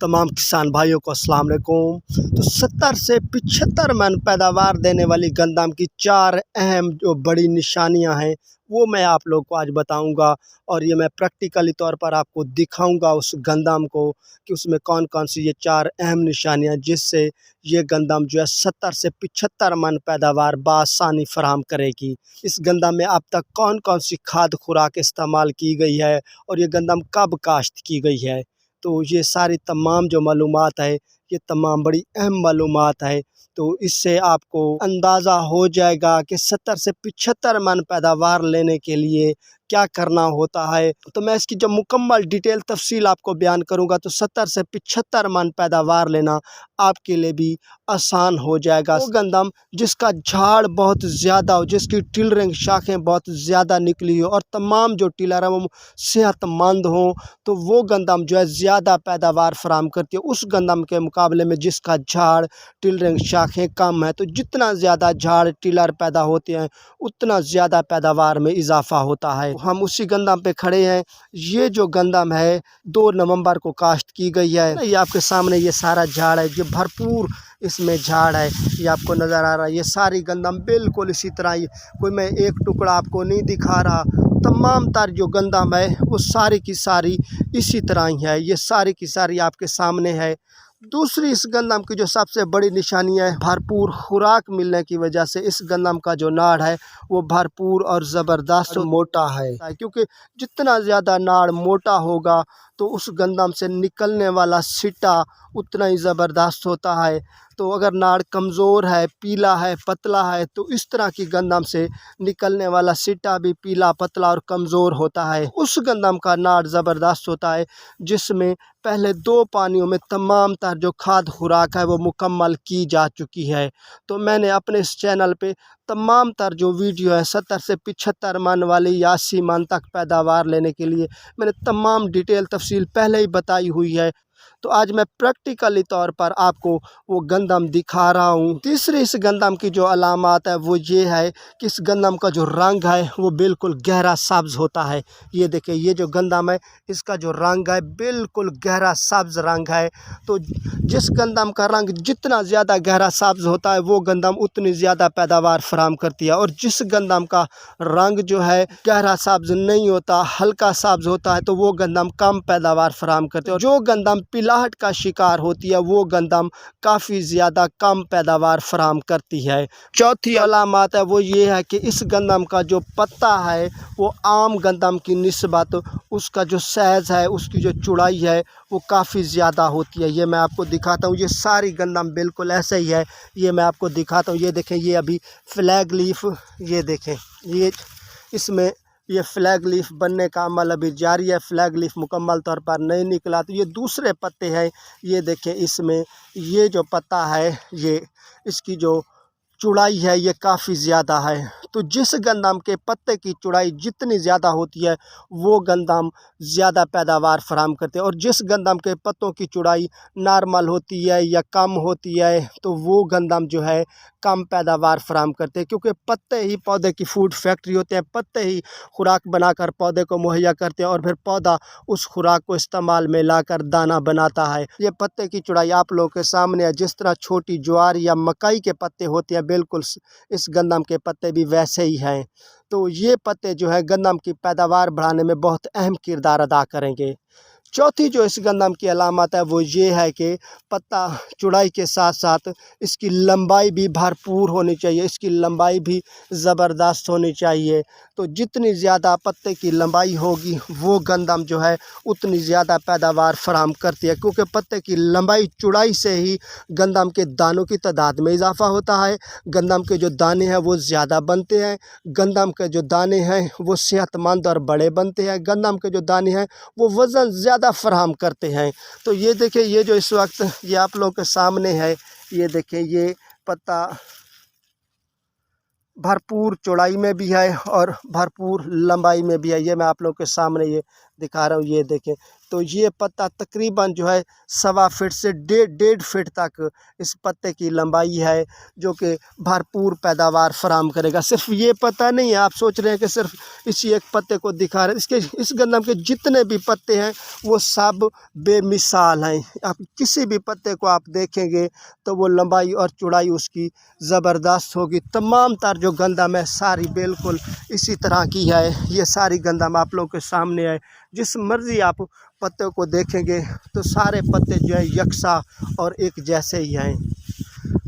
तमाम किसान भाइयों को अस्सलाम वालेकुम। तो 70 से 75 मन पैदावार देने वाली गंदम की 4 अहम जो बड़ी निशानियां हैं वो मैं आप लोग को आज बताऊंगा, और ये मैं प्रैक्टिकली तौर पर आपको दिखाऊंगा उस गंदम को कि उसमें कौन कौन सी ये 4 अहम निशानियां जिससे ये गंदम जो है 70 से 75 मन पैदावार बासानी फराहम करेगी। इस गंदम में अब तक कौन कौन सी खाद खुराक इस्तेमाल की गई है और ये गंदम कब काश्त की गई है, तो ये सारी तमाम जो मालूमात है ये तमाम बड़ी अहम मालूमात है। तो इससे आपको अंदाज़ा हो जाएगा कि 70 से 75 मन पैदावार लेने के लिए क्या करना होता है। तो मैं इसकी जब मुकम्मल डिटेल तफसील आपको बयान करूंगा तो 70 से 75 मन पैदावार लेना आपके लिए भी आसान हो जाएगा। वो गंदम जिसका झाड़ बहुत ज़्यादा हो, जिसकी टिलरिंग शाखें बहुत ज़्यादा निकली हो और तमाम जो टिलर हैं वो सेहतमंद हों, तो वो गंदम जो है ज़्यादा पैदावार फराहम करती है उस गंदम के मुकाबले में जिसका झाड़ टिलरिंग शाखें कम है। तो जितना ज़्यादा झाड़ टिलर पैदा होते हैं उतना ज़्यादा पैदावार में इजाफा होता है। हम उसी गंदम पे खड़े हैं। ये जो गंदम है 2 नवंबर को काश्त की गई है। ये आपके सामने ये सारा झाड़ है, ये भरपूर इसमें झाड़ है, ये आपको नज़र आ रहा है। ये सारी गंदम बिल्कुल इसी तरह ही, कोई मैं एक टुकड़ा आपको नहीं दिखा रहा, तमाम तार जो गंदम है वो सारी की सारी इसी तरह ही है। ये सारी की सारी आपके सामने है। दूसरी इस गंदम की जो सबसे बड़ी निशानी है, भरपूर खुराक मिलने की वजह से इस गंदम का जो नाड़ है वो भरपूर और ज़बरदस्त मोटा है, क्योंकि जितना ज़्यादा नाड़ मोटा होगा तो उस गंदम से निकलने वाला सिट्टा उतना ही ज़बरदस्त होता है। तो अगर नाड़ कमज़ोर है, पीला है, पतला है, तो इस तरह की गंदम से निकलने वाला सिट्टा भी पीला, पतला और कमज़ोर होता है। उस गंदम का नाड़ ज़बरदस्त होता है जिसमें पहले 2 पानियों में तमाम तर जो खाद खुराक है वो मुकम्मल की जा चुकी है। तो मैंने अपने इस चैनल पे तमाम तर जो वीडियो है 70 से 75 मन वाली या 80 मन तक पैदावार लेने के लिए मैंने तमाम डिटेल तफसील पहले ही बताई हुई है। तो आज मैं प्रैक्टिकली तौर पर आपको वो गंदम दिखा रहा हूँ। तीसरी इस गंदम की जो अलामत है वो ये है कि इस गंदम का जो रंग है वो बिल्कुल गहरा सब्ज़ होता है। ये देखिए, ये जो गंदम है इसका जो रंग है बिल्कुल गहरा सब्ज़ रंग है। तो जिस गंदम का रंग जितना ज़्यादा गहरा सब्ज़ होता है वो गंदम उतनी ज़्यादा पैदावार फराहम करती है, और जिस गंदम का रंग जो है गहरा सब्ज़ नहीं होता, हल्का सब्ज़ होता है, तो वो गंदम कम पैदावार फराहम करती है। और जो गंदम पिलाहट का शिकार होती है वो गंदम काफ़ी ज़्यादा कम पैदावार फराहम करती है। चौथी अलामत है वो ये है कि इस गंदम का जो पत्ता है वो आम गंदम की निस्बत उसका जो साइज़ है, उसकी जो चौड़ाई है वो काफ़ी ज़्यादा होती है। ये मैं आपको दिखाता हूँ। ये सारी गंदम बिल्कुल ऐसे ही है। ये मैं आपको दिखाता हूँ। ये देखें, ये अभी फ्लैग लीफ, ये देखें, ये इसमें ये फ्लैग लीफ बनने का अमल अभी जारी है। फ्लैग लीफ मुकम्मल तौर पर नहीं निकला। तो ये दूसरे पत्ते हैं, ये देखें, इसमें ये जो पत्ता है ये इसकी जो चौड़ाई है ये काफ़ी ज़्यादा है। तो जिस गंदम के पत्ते की चौड़ाई जितनी ज़्यादा होती है वो गंदम ज़्यादा पैदावार फराहम करते हैं, और जिस गंदम के पत्तों की चौड़ाई नॉर्मल होती है या कम होती है तो वो गंदम जो है कम पैदावार फराहम करते हैं, क्योंकि पत्ते ही पौधे की फूड फैक्ट्री होते हैं। पत्ते ही खुराक बनाकर पौधे को मुहैया करते हैं और फिर पौधा उस खुराक को इस्तेमाल में लाकर दाना बनाता है। ये पत्ते की चौड़ाई आप लोगों के सामने है। जिस तरह छोटी ज्वार या मकई के पत्ते होते हैं बिल्कुल इस गंदम के पत्ते भी वैसे ही हैं। तो ये पत्ते जो है गंदम की पैदावार बढ़ाने में बहुत अहम किरदार अदा करेंगे। चौथी जो इस गंदम की अलामत है वो ये है कि पत्ता चौड़ाई के साथ साथ इसकी लंबाई भी भरपूर होनी चाहिए, इसकी लंबाई भी ज़बरदस्त होनी चाहिए। तो जितनी ज़्यादा पत्ते की लंबाई होगी वो गंदम जो है उतनी ज़्यादा पैदावार फराहम करती है, क्योंकि पत्ते की लंबाई चौड़ाई से ही गंदम के दानों की तादाद में इजाफा होता है। गंदम के जो दाने हैं वो ज़्यादा बनते हैं, गंदम के जो दाने हैं वो सेहतमंद और बड़े बनते हैं, गंदम के जो दाने हैं वो वज़न ज़्यादा फराहम करते हैं। तो ये देखिए, ये जो इस वक्त ये आप लोगों के सामने है, ये देखें, ये पत्ता भरपूर चौड़ाई में भी है और भरपूर लंबाई में भी है। ये मैं आप लोगों के सामने ये दिखा रहा हूँ। ये देखें, तो ये पत्ता तकरीबन जो है 1.25 फीट से 1.5 फीट तक इस पत्ते की लंबाई है, जो कि भरपूर पैदावार फराहम करेगा। सिर्फ ये पत्ता नहीं है, आप सोच रहे हैं कि सिर्फ इसी एक पत्ते को दिखा रहे, इस गंदम के जितने भी पत्ते हैं वो सब बेमिसाल हैं। आप किसी भी पत्ते को आप देखेंगे तो वो लंबाई और चौड़ाई उसकी ज़बरदस्त होगी। तमाम तर जो गंदम है सारी बिल्कुल इसी तरह की है। ये सारी गंदम आप लोगों के सामने है। जिस मर्ज़ी आप पत्ते को देखेंगे तो सारे पत्ते जो है यकसा और एक जैसे ही हैं।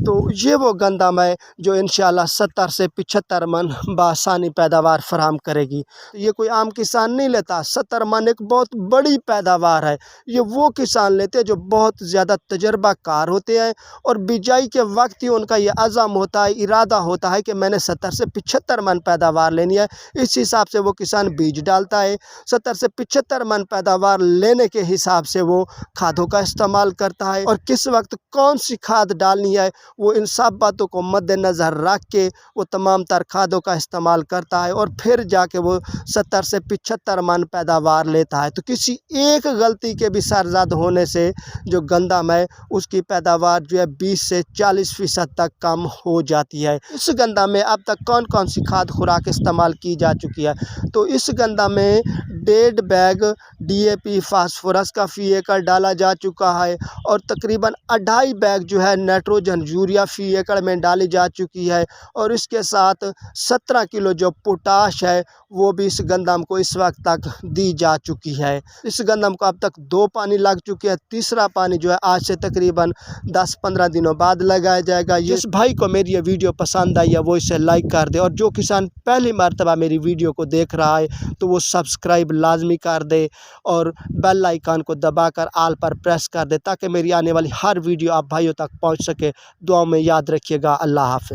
तो ये वो गंदम है जो इंशाल्लाह 70 से 75 मन बासानी पैदावार फराहम करेगी। ये कोई आम किसान नहीं लेता, 70 मन एक बहुत बड़ी पैदावार है। ये वो किसान लेते हैं जो बहुत ज़्यादा तजर्बाकार होते हैं और बिजाई के वक्त ही उनका ये अज़म होता है, इरादा होता है कि मैंने 70 से 75 मन पैदावार लेनी है। इस हिसाब से वो किसान बीज डालता है। 70 से 75 मन पैदावार लेने के हिसाब से वो खादों का इस्तेमाल करता है और किस वक्त कौन सी खाद डालनी है वो इन सब बातों को मद्देनज़र रख के वो तमाम तर खादों का इस्तेमाल करता है और फिर जाके वो 70 से 75 मन पैदावार लेता है। तो किसी एक गलती के भी सरजद होने से जो गंदम है उसकी पैदावार जो है 20 से 40% तक कम हो जाती है। इस गंदम में अब तक कौन कौन सी खाद खुराक इस्तेमाल की जा चुकी है, तो इस गंदम में 1.5 बैग DAP फास्फोरस का फ़ी एकड़ डाला जा चुका है और तकरीबन 2.5 बैग जो है नाइट्रोजन यूरिया फ़ी एकड़ में डाली जा चुकी है और इसके साथ 17 किलो जो पोटाश है वो भी इस गंदम को इस वक्त तक दी जा चुकी है। इस गंदम को अब तक 2 पानी लग चुके हैं, तीसरा पानी जो है आज से तकरीबन 10-15 दिनों बाद लगाया जाएगा। जिस भाई को मेरी ये वीडियो पसंद आई है वो इसे लाइक कर दे और जो किसान पहली मर्तबा मेरी वीडियो को देख रहा है तो वो सब्सक्राइब लाजमी कर दे और बेल आइकन को दबाकर आल पर प्रेस कर दे ताकि मेरी आने वाली हर वीडियो आप भाइयों तक पहुंच सके। दुआ में याद रखिएगा। अल्लाह हाफ़िज़।